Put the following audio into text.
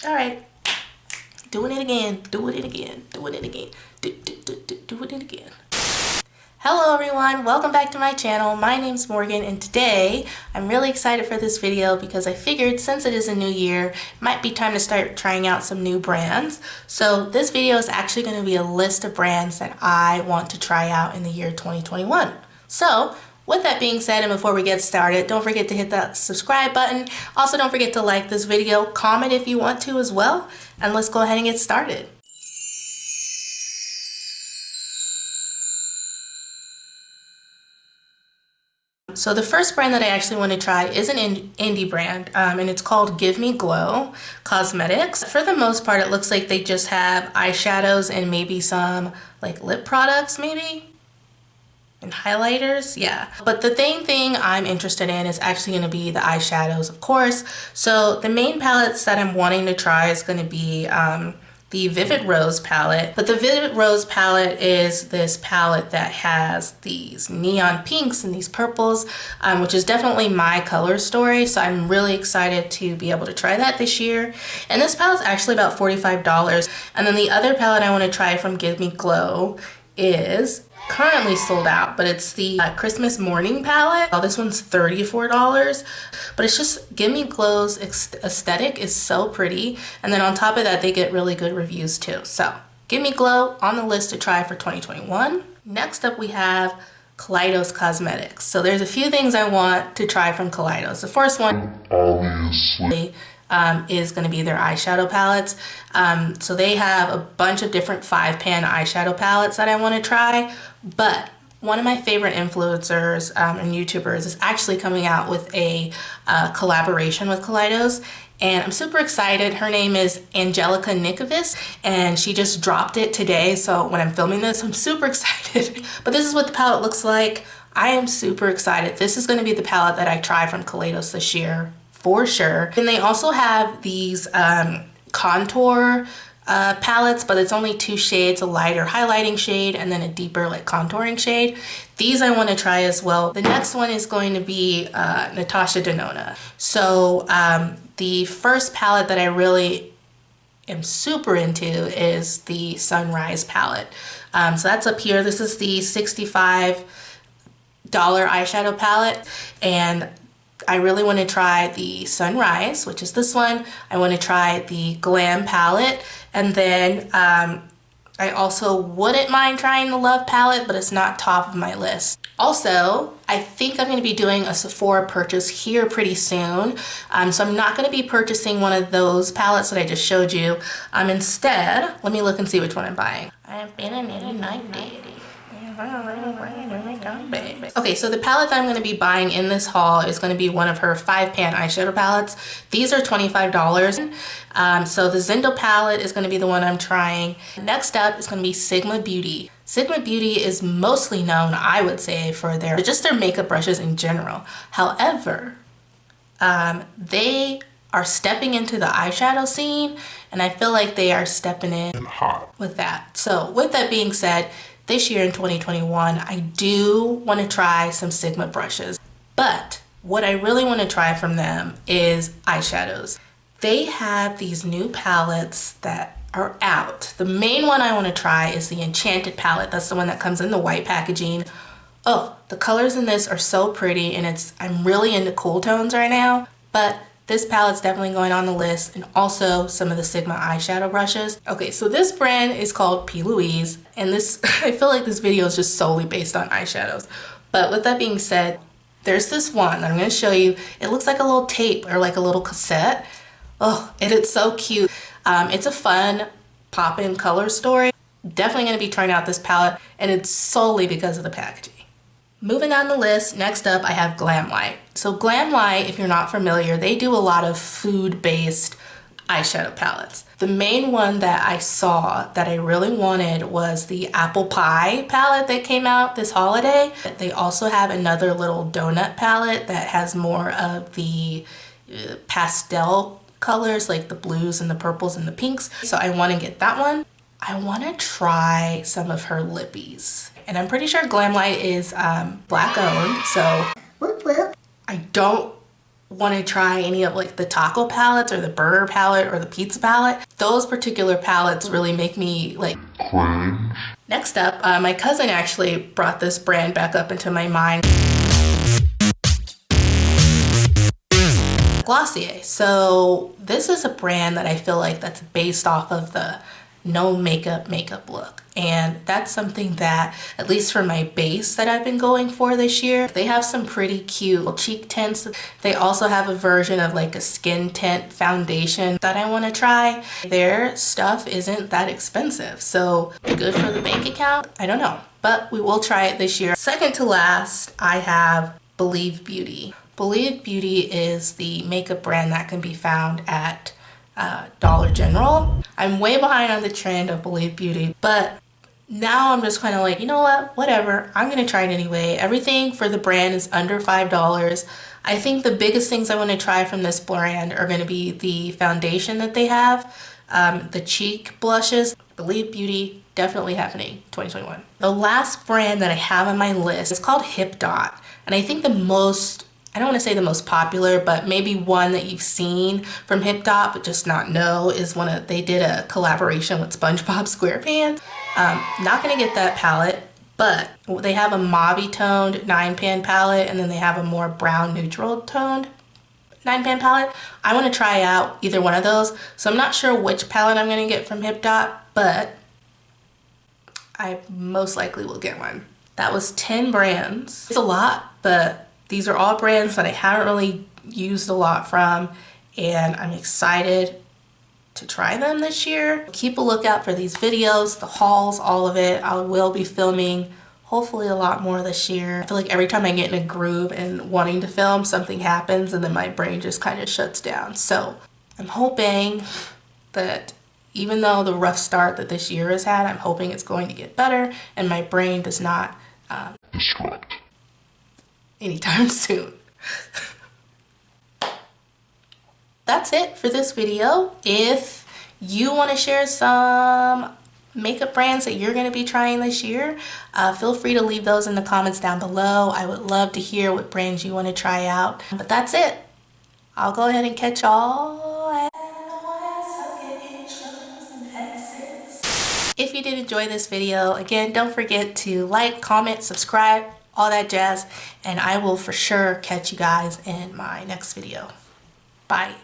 All right. Doing it again. Doing it again. Doing it again. Doing it again. Hello everyone, welcome back to my channel. My name's Morgan and today I'm really excited for this video because I figured since it is a new year, it might be time to start trying out some new brands. So this video is actually going to be a list of brands that I want to try out in the year 2021. So with that being said, and before we get started, don't forget to hit that subscribe button. Also, don't forget to like this video, comment if you want to as well, and let's go ahead and get started. So the first brand that I actually want to try is an indie brand, and it's called Give Me Glow Cosmetics. For the most part, it looks like they just have eyeshadows and maybe some like lip products maybe. And highlighters, yeah. But the main thing I'm interested in is actually going to be the eyeshadows, of course. So the main palettes that I'm wanting to try is going to be the Vivid Rose palette. But the Vivid Rose palette is this palette that has these neon pinks and these purples, which is definitely my color story. So I'm really excited to be able to try that this year. And this palette's actually about $45. And then the other palette I want to try from Give Me Glow is currently sold out, but it's the Christmas Morning palette. Oh, this one's $34, but it's just Give Me Glow's aesthetic is so pretty, and then on top of that they get really good reviews too. So Give Me Glow on the list to try for 2021. Next up we have Kaleidos Cosmetics. So there's a few things I want to try from Kaleidos. The first one obviously is going to be their eyeshadow palettes. So they have a bunch of different 5-pan eyeshadow palettes that I want to try, but one of my favorite influencers and YouTubers is actually coming out with a collaboration with Kaleidos, and I'm super excited. Her name is Angelica Nikovis, and she just dropped it today, so when I'm filming this, I'm super excited. But this is what the palette looks like. I am super excited. This is going to be the palette that I try from Kaleidos this year, for sure. And they also have these contour palettes, but it's only 2 shades, a lighter highlighting shade and then a deeper like contouring shade. These I want to try as well. The next one is going to be Natasha Denona. So the first palette that I really am super into is the Sunrise palette. So that's up here. This is the $65 eyeshadow palette, and I really want to try the Sunrise, which is this one. I want to try the Glam palette, and then I also wouldn't mind trying the Love palette, but it's not top of my list. Also, I think I'm going to be doing a Sephora purchase here pretty soon, so I'm not going to be purchasing one of those palettes that I just showed you. Instead, let me look and see which one I'm buying. I've been a nitty night. Okay, so the palette that I'm going to be buying in this haul is going to be one of her 5-pan eyeshadow palettes. These are $25. So the Zendo palette is going to be the one I'm trying. Next up is going to be Sigma Beauty. Sigma Beauty is mostly known, I would say, for just their makeup brushes in general. However, they are stepping into the eyeshadow scene, and I feel like they are stepping in hot with that. So with that being said, this year in 2021, I do want to try some Sigma brushes, but what I really want to try from them is eyeshadows. They have these new palettes that are out. The main one I want to try is the Enchanted palette. That's the one that comes in the white packaging. Oh, the colors in this are so pretty, and I'm really into cool tones right now, but this palette's definitely going on the list, and also some of the Sigma eyeshadow brushes. Okay, so this brand is called P. Louise, and this I feel like this video is just solely based on eyeshadows. But with that being said, there's this one that I'm going to show you. It looks like a little tape or like a little cassette. Oh, and it's so cute. It's a fun pop-in color story. Definitely going to be trying out this palette, and it's solely because of the packaging. Moving down the list, next up I have Glamlight. So Glamlight, if you're not familiar, they do a lot of food-based eyeshadow palettes. The main one that I saw that I really wanted was the Apple Pie palette that came out this holiday. They also have another little donut palette that has more of the pastel colors, like the blues and the purples and the pinks. So I want to get that one. I want to try some of her lippies. And I'm pretty sure Glamlight is black owned, so I don't want to try any of like the taco palettes or the burger palette or the pizza palette. Those particular palettes really make me like cringe. Next up, my cousin actually brought this brand back up into my mind. Glossier. So this is a brand that I feel like that's based off of the no makeup look, and that's something that, at least for my base that I've been going for this year, they have some pretty cute cheek tints. They also have a version of like a skin tint foundation that I want to try. Their stuff isn't that expensive, so good for the bank account, I don't know, but we will try it this year. Second to last, I have Believe Beauty. Believe Beauty is the makeup brand that can be found at Dollar General. I'm way behind on the trend of Believe Beauty, but now I'm just kind of like, you know what, whatever, I'm gonna try it anyway. Everything for the brand is under $5. I think the biggest things I want to try from this brand are going to be the foundation that they have, the cheek blushes. Believe Beauty, definitely happening 2021. The last brand that I have on my list is called Hip Dot, and I think the most, I don't want to say the most popular, but maybe one that you've seen from Hip Dot but just not know is they did a collaboration with SpongeBob SquarePants. Not gonna get that palette, but they have a mauve toned 9-pan palette, and then they have a more brown neutral toned 9-pan palette. I want to try out either one of those, so I'm not sure which palette I'm gonna get from Hip Dot, but I most likely will get one. That was 10 brands. It's a lot, but these are all brands that I haven't really used a lot from, and I'm excited to try them this year. Keep a lookout for these videos, the hauls, all of it. I will be filming hopefully a lot more this year. I feel like every time I get in a groove and wanting to film, something happens and then my brain just kind of shuts down. So I'm hoping that even though the rough start that this year has had, I'm hoping it's going to get better and my brain does not destruct anytime soon. That's it for this video. If you want to share some makeup brands that you're going to be trying this year, feel free to leave those in the comments down below. I would love to hear what brands you want to try out. But that's it. I'll go ahead and catch y'all. If you did enjoy this video, again, don't forget to like, comment, subscribe, all that jazz, and I will for sure catch you guys in my next video. Bye.